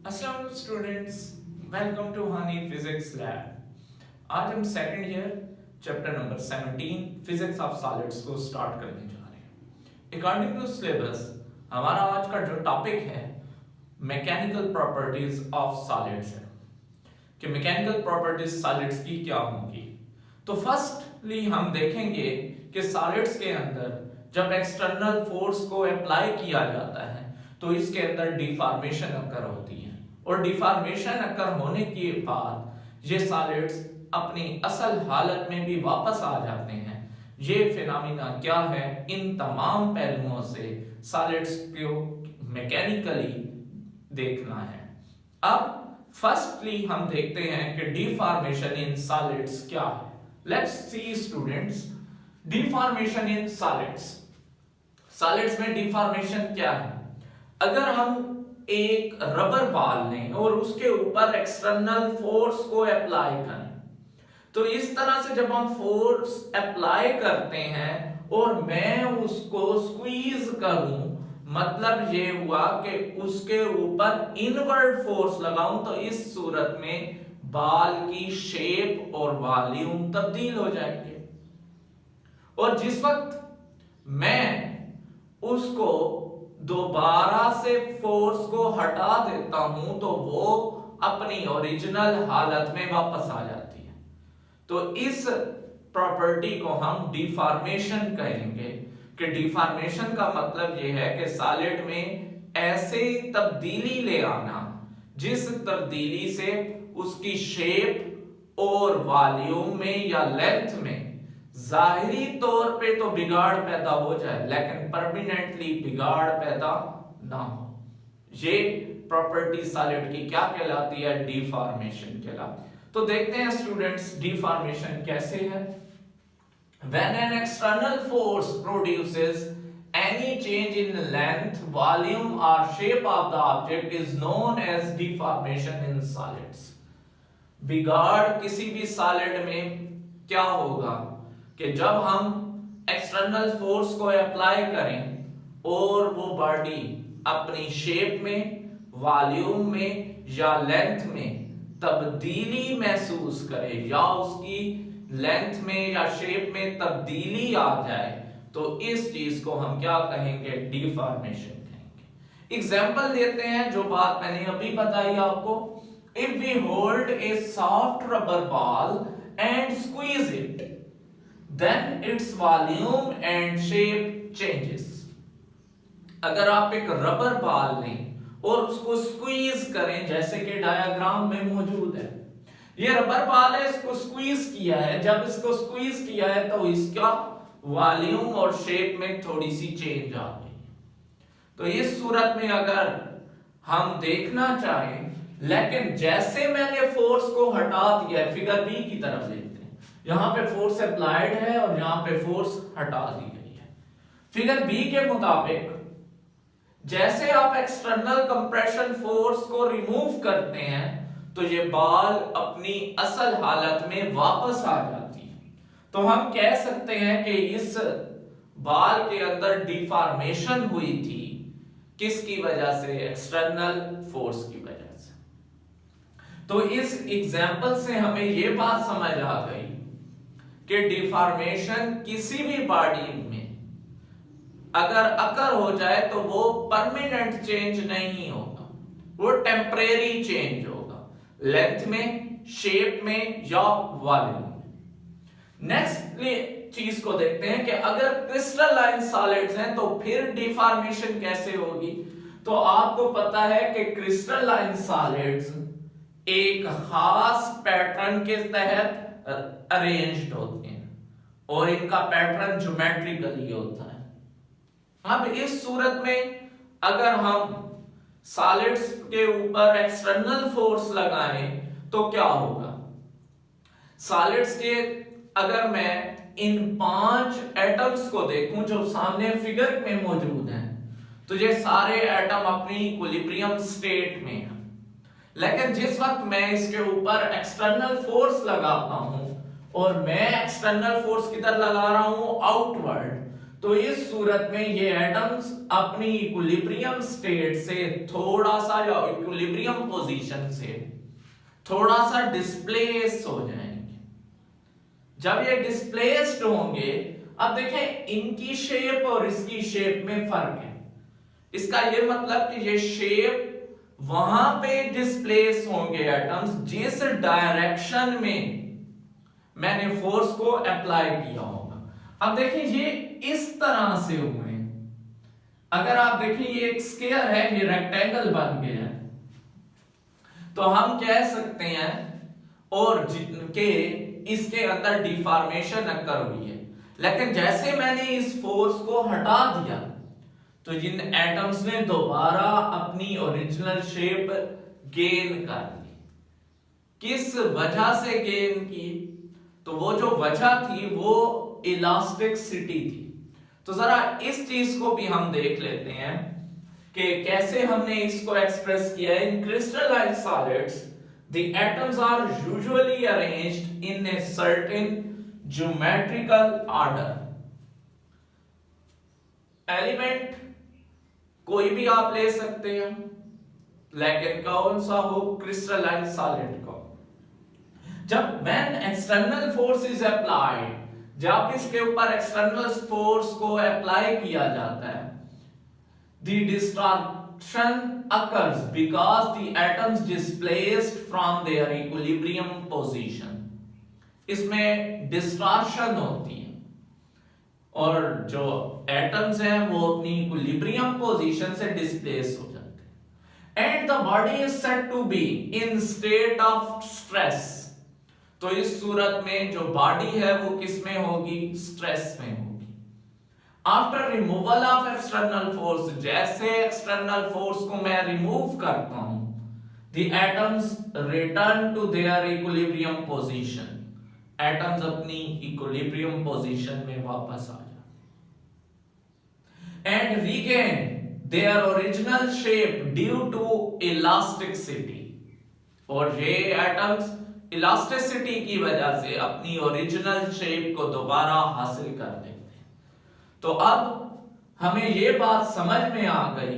अस्सलाम students, welcome to Hani physics lab. आज हम second year chapter number 17 physics of solids को स्टार्ट करने जा रहे हैं। अकॉर्डिंग टू सिलेबस हमारा आज का जो टॉपिक है मैकेनिकल प्रॉपर्टीज ऑफ सॉलिड्स है कि मैकेनिकल प्रॉपर्टीज सॉलिड्स की क्या होंगी। तो फर्स्टली हम देखेंगे कि सॉलिड्स के अंदर जब एक्सटर्नल फोर्स को अप्लाई किया जाता है तो इसके अंदर डिफॉर्मेशन अकर होती है और डिफॉर्मेशन अकर होने के बाद ये सॉलिड्स अपनी असल हालत में भी वापस आ जाते हैं। ये फिनोमिना क्या है, इन तमाम पहलुओं से सॉलिड्स को मैकेनिकली देखना है। अब फर्स्टली हम देखते हैं कि डिफॉर्मेशन इन सॉलिड्स क्या है। Let's see students, deformation in solids. Solids में डिफॉर्मेशन क्या है? अगर हम एक रबर बॉल लें और उसके ऊपर एक्सटर्नल फोर्स को अप्लाई करें तो इस तरह से जब हम फोर्स अप्लाई करते हैं और मैं उसको स्क्वीज करूं, मतलब ये हुआ कि उसके ऊपर इनवर्ड फोर्स लगाऊं तो इस सूरत में बॉल की शेप और वॉल्यूम तब्दील हो जाएंगे। और जिस वक्त मैं उसको दोबारा से फोर्स को हटा देता हूं तो वो अपनी ओरिजिनल हालत में वापस आ जाती है। तो इस प्रॉपर्टी को हम डिफॉर्मेशन कहेंगे कि डिफॉर्मेशन का मतलब यह है कि सॉलिड में ऐसे तब्दीली ले आना जिस तब्दीली से उसकी शेप और वॉल्यूम में या लेंथ में जाहिरी तौर पे तो बिगाड़ पैदा हो जाए लेकिन परमानेंटली बिगाड़ पैदा ना हो। ये प्रॉपर्टी सॉलिड की क्या कहलाती है? डिफॉर्मेशन कहलाती है। तो देखते हैं स्टूडेंट्स डिफॉर्मेशन कैसे है। When an external force produces any change in length, volume or shape of the object is known as deformation in solids। बिगाड़ किसी भी सॉलिड में क्या होगा कि जब हम एक्सटर्नल फोर्स को अप्लाई करें और वो बॉडी अपनी शेप में, वॉल्यूम में या लेंथ में तब्दीली महसूस करे या उसकी लेंथ में या शेप में तब्दीली आ जाए तो इस चीज को हम क्या कहेंगे? डिफॉर्मेशन कहेंगे। एग्जांपल देते हैं जो बात मैंने अभी बताई आपको। If we hold a soft rubber ball and squeeze it then its volume and shape changes। अगर आप एक रबर बॉल लें और उसको स्क्वीज करें जैसे कि डायग्राम में मौजूद है, ये रबर बॉल है, इसको स्क्वीज किया है। जब इसको स्क्वीज किया है तो इसका वॉल्यूम और शेप में थोड़ी सी चेंज आ गई। तो इस सूरत में अगर हम देखना चाहें, लेकिन जैसे मैंने फोर्स को हटा दिया है, फिगर बी की तरफ देखते हैं, यहां पे फोर्स अप्लाइड है और यहां पे फोर्स हटा दी गई है। फिगर बी के मुताबिक जैसे आप एक्सटर्नल कंप्रेशन फोर्स को रिमूव करते हैं तो ये बॉल अपनी असल हालत में वापस आ जाती है। तो हम कह सकते हैं कि इस बॉल के अंदर डिफॉर्मेशन हुई थी। किसकी वजह से? एक्सटर्नल फोर्स की वजह से। तो इस एग्जाम्पल से हमें यह बात समझ आ गई कि डिफॉर्मेशन किसी भी बॉडी में अगर अकर हो जाए तो वो परमानेंट चेंज नहीं होगा, वो टेम्परेरी चेंज होगा लेंथ में, शेप में या वॉल्यूम में। नेक्स्ट चीज को देखते हैं कि अगर क्रिस्टलाइन सॉलिड्स हैं तो फिर डिफॉर्मेशन कैसे होगी। तो आपको पता है कि क्रिस्टलाइन सॉलिड्स एक खास पैटर्न के तहत अरेंज्ड होते हैं और इनका पैटर्न ज्योमेट्रिकली होता है। अब इस सूरत में अगर हम सॉलिड्स के ऊपर एक्सटर्नल फोर्स लगाएं तो क्या होगा? सॉलिड्स के अगर मैं इन 5 एटम्स को देखूं जो सामने फिगर में मौजूद हैं तो ये सारे एटम अपनी इक्विलिब्रियम स्टेट में हैं। लेकिन जिस वक्त मैं इसके ऊपर एक्सटर्नल फोर्स लगाता हूं और मैं एक्सटर्नल फोर्स किधर लगा रहा हूं? आउटवर्ड। तो इस सूरत में ये एटम्स अपनी इक्विलिब्रियम स्टेट से थोड़ा सा, या इक्विलिब्रियम पोजीशन से थोड़ा सा डिस्प्लेस हो जाएंगे। जब ये डिस्प्लेस्ड होंगे, अब देखें इनकी शेप और इसकी शेप में फर्क है। इसका ये मतलब कि ये शेप वहां पे डिस्प्लेस होंगे एटम्स जिस डायरेक्शन में मैंने फोर्स को अप्लाई किया होगा। अब देखिए ये इस तरह से हुए। अगर आप देखिए ये एक स्क्वायर है, ये रेक्टेंगल बन गया है, तो हम कह सकते हैं और के इसके अंदर डिफॉर्मेशन अकर हुई है। लेकिन जैसे मैंने इस फोर्स को हटा दिया तो जिन एटम्स ने दोबारा अपनी ओरिजिनल शेप गेन कर ली। किस वजह से गेन की? तो वो जो वजह थी वो इलास्टिसिटी थी। तो जरा इस चीज को भी हम देख लेते हैं कि कैसे हमने इसको एक्सप्रेस किया है। In crystalline solids the atoms are usually arranged in a certain geometrical order. Element कोई भी आप ले सकते हैं, लेकिन कौन सा हो? क्रिस्टलाइन सॉलिड को। जब when external force is applied, जब इसके ऊपर एक्सटर्नल फोर्स को अप्लाई किया जाता है, the distortion occurs because the atoms displaced from their equilibrium position. इसमें डिस्टॉर्शन होती है और जो एटम्स हैं वो अपनी इक्विलिब्रियम पोजीशन से डिस्प्लेस हो जाते हैं। And the body is said to be in state of stress. तो इस सूरत में जो बॉडी है वो किस में होगी? स्ट्रेस में होगी। After removal of external force, जैसे एक्सटर्नल फोर्स को मैं रिमूव करता हूं, the atoms return to their equilibrium position. Atoms अपनी इक्विलिब्रियम पोजीशन में वापस आ जाते and regain their original shape due to elasticity. और ये एटम्स इलास्टिसिटी की वजह से अपनी ओरिजिनल शेप को दोबारा हासिल कर देते हैं। तो अब हमें ये बात समझ में आ गई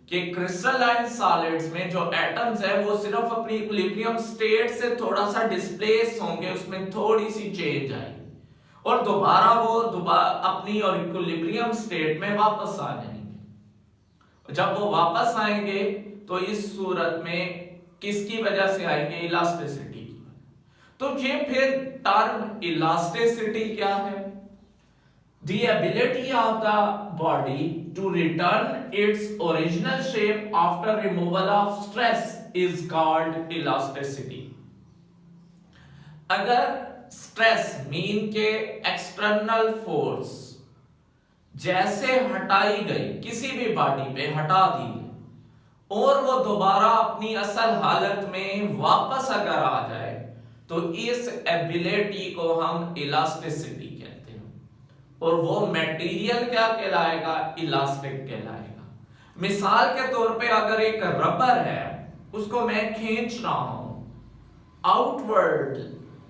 कि क्रिस्टलाइन सॉलिड्स में जो एटम्स है वो सिर्फ अपनी इक्विलिब्रियम स्टेट से थोड़ा सा डिस्प्लेस होंगे, उसमें थोड़ी सी चेंज आएगी और दोबारा वो अपनी और इक्विलिब्रियम स्टेट में वापस आ जाएंगे। जब वो वापस आएंगे तो इस सूरत में किसकी वजह से आएंगे? इलास्टिसिटी की। तो ये फिर टर्म इलास्टिसिटी क्या है? The ability of the body to return its original shape after removal of stress is called elasticity. अगर स्ट्रेस मीन के एक्सटर्नल फोर्स जैसे हटाई गई, किसी भी बॉडी पे हटा दी और वो दोबारा अपनी असल हालत में वापस अगर आ जाए तो इस एबिलिटी को हम इलास्टिसिटी कहते हैं। और वो मटेरियल क्या कहलाएगा? इलास्टिक कहलाएगा। मिसाल के तौर पे अगर एक रबर है, उसको मैं खींच रहा हूं आउटवर्ड,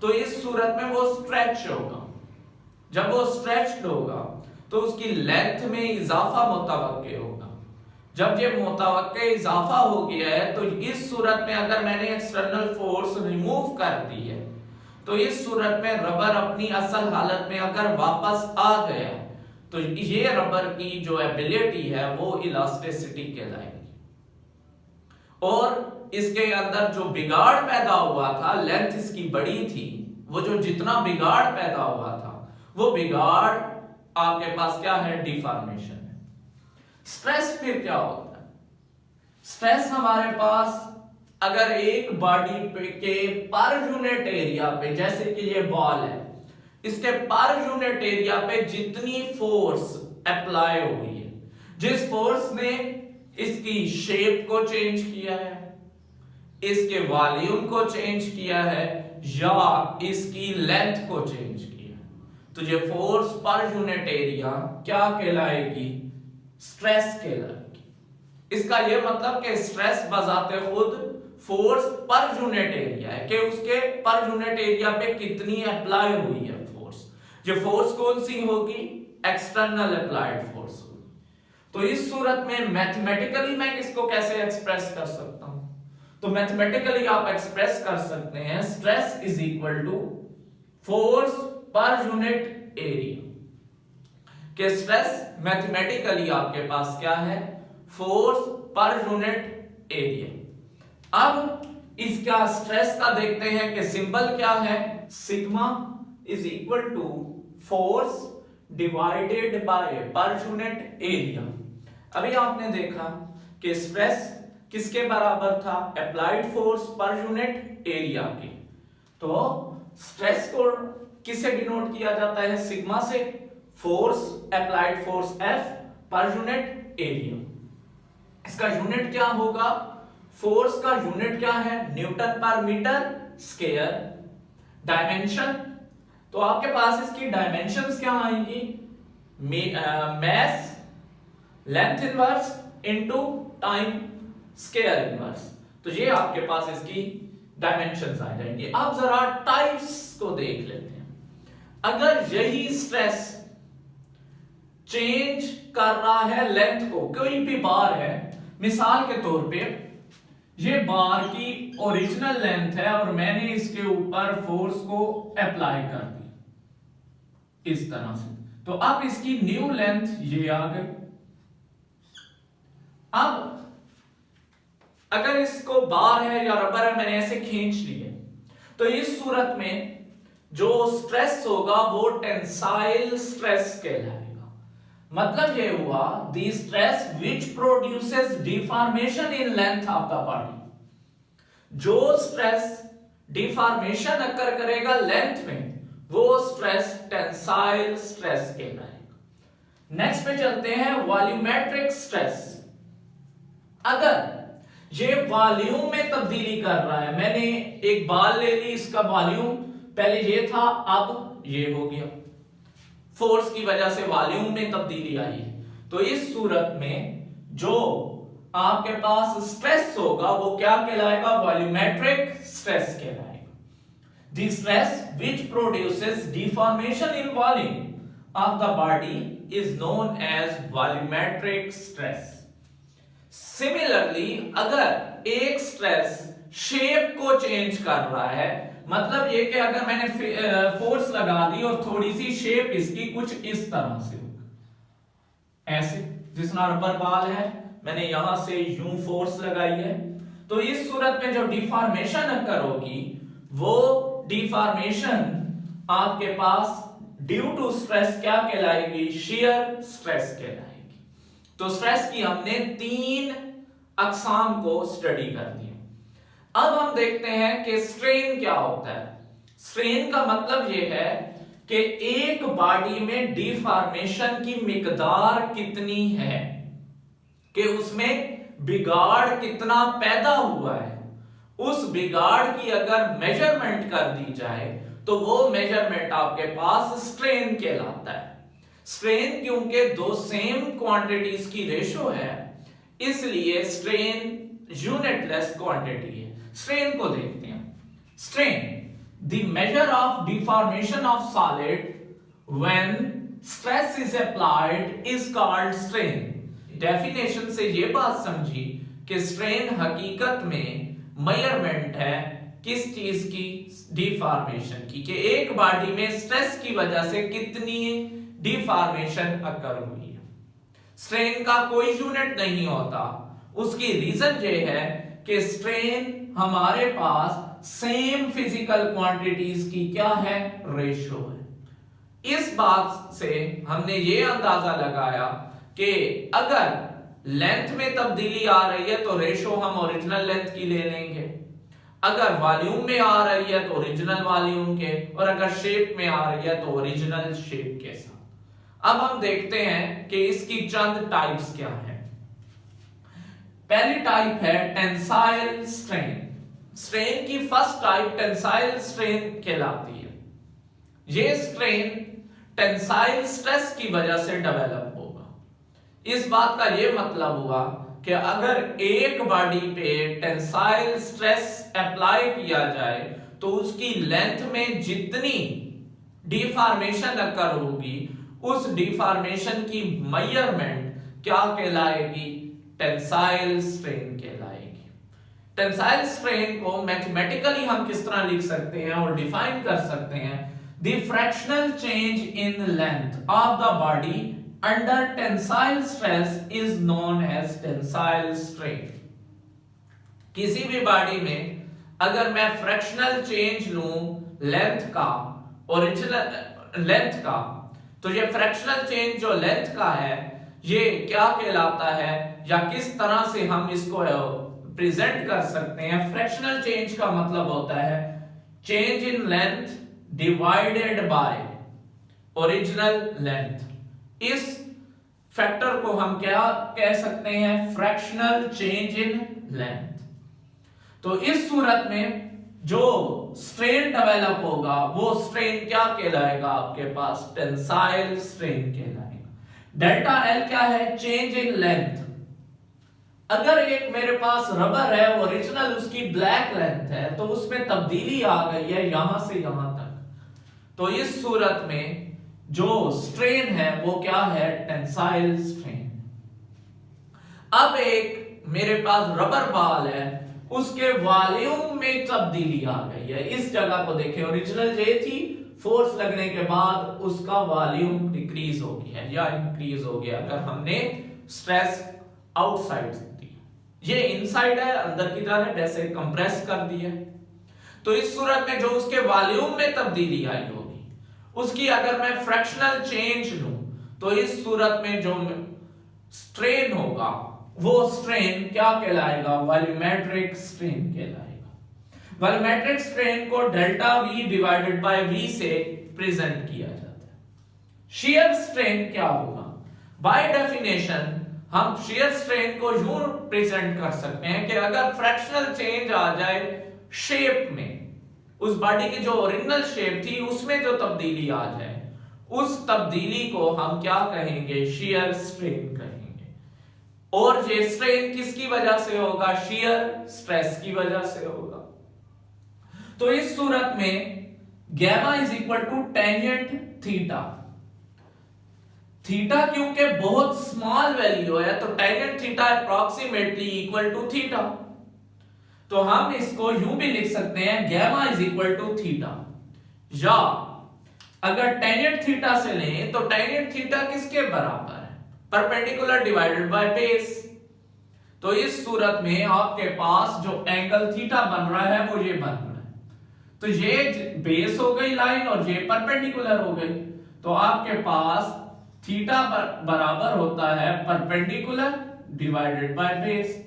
तो इस सूरत में वो स्ट्रेच होगा। जब वो स्ट्रेच्ड होगा तो उसकी लेंथ में इजाफा मुतवक्के होगा। जब ये मुतवक्के इजाफा हो गया है तो इस सूरत में अगर मैंने एक्सटर्नल फोर्स रिमूव कर दी है तो इस सूरत में रबर अपनी असल हालत में अगर वापस आ गया तो ये रबर की जो एबिलिटी है वो इलास्टिसिटी कहलाएगी। और इसके अंदर जो बिगाड़ पैदा हुआ था, लेंथ इसकी बड़ी थी, वो जो जितना बिगाड़ पैदा हुआ था वो बिगाड़ आपके पास क्या है? डिफॉर्मेशन है। स्ट्रेस फिर क्या होता है? स्ट्रेस हमारे पास अगर एक बॉडी पे के पर यूनिट एरिया पे, जैसे कि ये बॉल है, इसके पर यूनिट एरिया पे जितनी फोर्स अप्लाई हुई है, जिस फोर्स ने इसकी शेप को चेंज किया है, इसके वॉल्यूम को चेंज किया है या इसकी लेंथ को चेंज किया है, तो ये फोर्स पर यूनिट एरिया क्या कहलाएगी? स्ट्रेस कहलाएगी। इसका यह मतलब कि स्ट्रेस बजाते खुद फोर्स पर यूनिट एरिया है कि उसके पर यूनिट एरिया पे कितनी अप्लाई हुई है फोर्स। ये फोर्स कौन सी होगी? एक्सटर्नल अप्लाइड फोर्स होगी। तो इस सूरत में मैथमेटिकली मैं इसको कैसे एक्सप्रेस कर सकता हूं? तो मैथमेटिकली आप एक्सप्रेस कर सकते हैं stress is equal to force per unit area. कि स्ट्रेस मैथमेटिकली आपके पास क्या है? Force per unit area. अब इसका स्ट्रेस का देखते हैं कि सिंबल क्या है? Sigma is equal to force divided by per unit area. अभी आपने देखा कि स्ट्रेस किसके बराबर था? Applied force per unit area के। तो स्ट्रेस को किससे डिनोट किया जाता है? सिग्मा से। फोर्स अप्लाइड फोर्स F पर यूनिट एरिया। इसका यूनिट क्या होगा? फोर्स का यूनिट क्या है? न्यूटन पर मीटर स्क्वायर। डायमेंशन, तो आपके पास इसकी डायमेंशंस क्या आएंगी? मास length inverse into time square inverse. तो ये आपके पास इसकी डायमेंशंस आ जाएंगे। अब जरा टाइप्स को देख लेते हैं। अगर यही स्ट्रेस चेंज कर रहा है लेंथ को, कोई भी बार है, मिसाल के तौर पे ये बार की ओरिजिनल लेंथ है और मैंने इसके ऊपर फोर्स को अप्लाई कर दी इस तरह से, तो अब इसकी न्यू लेंथ ये आ गई। अब अगर इसको बार है या रबर है, मैंने ऐसे खींच लिए, तो इस सूरत में जो स्ट्रेस होगा वो टेंसाइल स्ट्रेस कहलाएगा। मतलब ये हुआ the stress which produces deformation in length of the body. जो स्ट्रेस डिफॉर्मेशन अकर करेगा लेंथ में, वो स्ट्रेस टेंसाइल स्ट्रेस कहलाएगा। नेक्स्ट पे चलते हैं वॉल्यूमेट्रिक स्ट्रेस। अगर ये वॉल्यूम में तब्दीली कर रहा है, मैंने एक बॉल ले ली, इसका वॉल्यूम पहले ये था, अब ये हो गया, फोर्स की वजह से वॉल्यूम में तब्दीली आई है, तो इस सूरत में जो आपके पास स्ट्रेस होगा वो क्या कहलाएगा? वॉल्यूमेट्रिक स्ट्रेस कहलाएगा। The stress which produces deformation in volume of the body is known as volumetric stress. Similarly अगर एक स्ट्रेस शेप को चेंज कर रहा है, मतलब ये कि अगर मैंने फोर्स लगा दी और थोड़ी सी शेप इसकी कुछ इस तरह से ऐसे, जिस रबर बॉल है, मैंने यहां से यूं फोर्स लगाई है, तो इस सूरत में जो डिफॉर्मेशन अकर होगी वो डिफॉर्मेशन आपके पास ड्यू टू स्ट्रेस क्या कहलाएगी? शियर स्ट्रेस कहलाएगी। तो स्ट्रेस की हमने 3 अकसाम को स्टडी कर दिया। अब हम देखते हैं कि स्ट्रेन क्या होता है। स्ट्रेन का मतलब यह है कि एक बॉडी में डिफॉर्मेशन की मिकदार कितनी है, कि उसमें बिगाड़ कितना पैदा हुआ है। उस बिगाड़ की अगर मेजरमेंट कर दी जाए तो वो मेजरमेंट आपके पास स्ट्रेन कहलाता है। स्ट्रेन क्योंकि दो सेम क्वांटिटीज की रेशो है, इसलिए स्ट्रेन यूनिटलेस क्वांटिटी है। स्ट्रेन को देखते हैं। Strain the measure of deformation of solid when stress is applied is called strain. Definition से ये बात समझी कि स्ट्रेन हकीकत में मेजरमेंट है किस चीज की? डिफॉर्मेशन की, कि एक बॉडी में स्ट्रेस की वजह से कितनी डिफॉर्मेशन अकर हुई है। स्ट्रेन का कोई यूनिट नहीं होता। उसकी रीजन ये है कि स्ट्रेन हमारे पास सेम फिजिकल क्वांटिटीज की क्या है? रेशो है। इस बात से हमने ये अंदाजा लगाया कि अगर लेंथ में तब्दीली आ रही है तो रेशो हम ओरिजिनल लेंथ की ले लेंगे, अगर वॉल्यूम में आ रही है तो ओरिजिनल वॉल्यूम के, और अगर शेप में आ रही है तो ओरिजिनल शेप के साथ। अब हम देखते हैं कि इसकी चंद टाइप्स क्या हैं। पहली टाइप है टेंसाइल स्ट्रेन। स्ट्रेन की फर्स्ट टाइप टेंसाइल स्ट्रेन कहलाती है। यह स्ट्रेन टेंसाइल स्ट्रेस की वजह से डेवलप होगा। इस बात का यह मतलब हुआ कि अगर एक बॉडी पे टेंसाइल स्ट्रेस अप्लाई किया जाए तो उसकी लेंथ में जितनी डिफॉर्मेशन अकर होगी उस डिफॉर्मेशन की मेजरमेंट क्या कहलाएगी? टेंसाइल स्ट्रेन कहलाएगी। टेंसाइल स्ट्रेन को मैथमेटिकली हम किस तरह लिख सकते हैं और डिफाइन कर सकते हैं? The fractional change in length of the body under tensile stress is known as tensile strain. किसी भी बॉडी में अगर मैं फ्रैक्शनल चेंज लूं लेंथ का, ओरिजिनल लेंथ का, तो ये फ्रैक्शनल चेंज जो लेंथ का है ये क्या कहलाता है, या किस तरह से हम इसको प्रेजेंट कर सकते हैं? फ्रैक्शनल चेंज का मतलब होता है change in length divided by original length. इस फैक्टर को हम क्या कह सकते हैं? Fractional change in length. तो इस सूरत में जो स्ट्रेन डेवलप होगा वो स्ट्रेन क्या कहलाएगा? आपके पास टेंसाइल स्ट्रेन कहलाएगा। डेल्टा एल क्या है? Change in length. अगर एक मेरे पास रबर है, ओरिजिनल उसकी ब्लैक लेंथ है, तो उसमें तब्दीली आ गई है यहां से यहां तक, तो इस सूरत में जो स्ट्रेन है वो क्या है? Tensile strain. अब एक मेरे पास रबर बॉल है, उसके वॉल्यूम में तब्दीली आ गई है। इस जगह को देखें, ओरिजिनल जे थी, फोर्स लगने के बाद उसका वॉल्यूम डिक्रीज हो गया या इंक्रीज हो गया अगर हमने स्ट्रेस आउटसाइड दी। ये इनसाइड है, अंदर की तरफ वैसे कंप्रेस कर दिया। तो इस सूरत में जो उसके वॉल्यूम में तब्दीली आई होगी, उसकी अगर मैं फ्रैक्शनल चेंज लूं, तो इस सूरत में जो स्ट्रेन होगा वो स्ट्रेन क्या कहलाएगा? वॉल्यूमेट्रिक स्ट्रेन कहलाएगा। वॉल्यूमेट्रिक स्ट्रेन को delta V divided by V से प्रेजेंट किया जाता है। शियर स्ट्रेन क्या होगा? बाय डेफिनेशन हम शियर स्ट्रेन को यूं प्रेजेंट कर सकते हैं कि अगर फ्रैक्शनल चेंज आ जाए शेप में, उस बॉडी की जो ओरिजिनल शेप थी उसमें जो तब्दीली आ जाए, उस तब्दीली को हम क्या कहेंगे? शियर स्ट्रेन कहेंगे। और ये स्ट्रेन किसकी वजह से होगा? शियर स्ट्रेस की वजह से होगा। तो इस सूरत में gamma is equal to tangent theta. Theta क्योंकि बहुत स्मॉल वैल्यू है, तो tangent theta approximately equal to theta. तो हम इसको यूं भी लिख सकते हैं, gamma is equal to theta. या अगर टेंजेंट थीटा से लें तो टेंजेंट थीटा किसके बराबर है? Perpendicular divided by base. तो इस सूरत में आपके पास जो एंगल थीटा बन रहा है वो ये बन रहा है। तो ये बेस हो गई लाइन और ये परपेंडिकुलर हो गई। तो आपके पास थीटा बराबर होता है परपेंडिकुलर डिवाइडेड बाय बेस।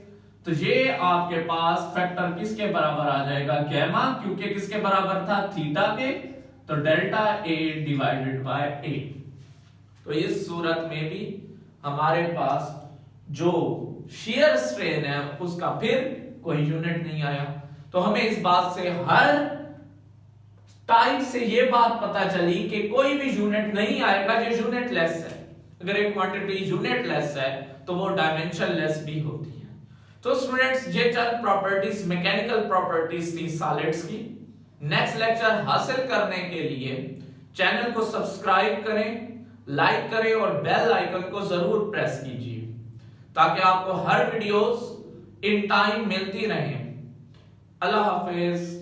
तो ये आपके पास फैक्टर किसके बराबर आ जाएगा? गैमा, क्योंकि किसके बराबर था? थीटा के। तो डेल्टा ए डिवाइडेड बाय ए। तो इस सूरत में भी हमारे पास जो शियर स्ट्रेन है उसका फिर कोई यूनिट नहीं आया। तो हमें इस बात से, हर टाइप से ये बात पता चली कि कोई भी यूनिट नहीं आएगा जो यूनिट लेस है। अगर एक क्वांटिटी यूनिट लेस है तो वो डायमेंशन लेस भी होती है। तो स्टूडेंट्स, ये चंद प्रॉपर्टीज, मैकेनिकल प्रॉपर्टीज थी सॉलिड्स की। नेक्स्ट लेक्चर हासिल करने के लिए चैनल को सब्सक्राइब करें, लाइक करें और बेल आइकन को जरूर प्रेस कीजिए ताकि आपको हर वीडियोस इन टाइम मिलती रहे। अल्लाह हाफिज।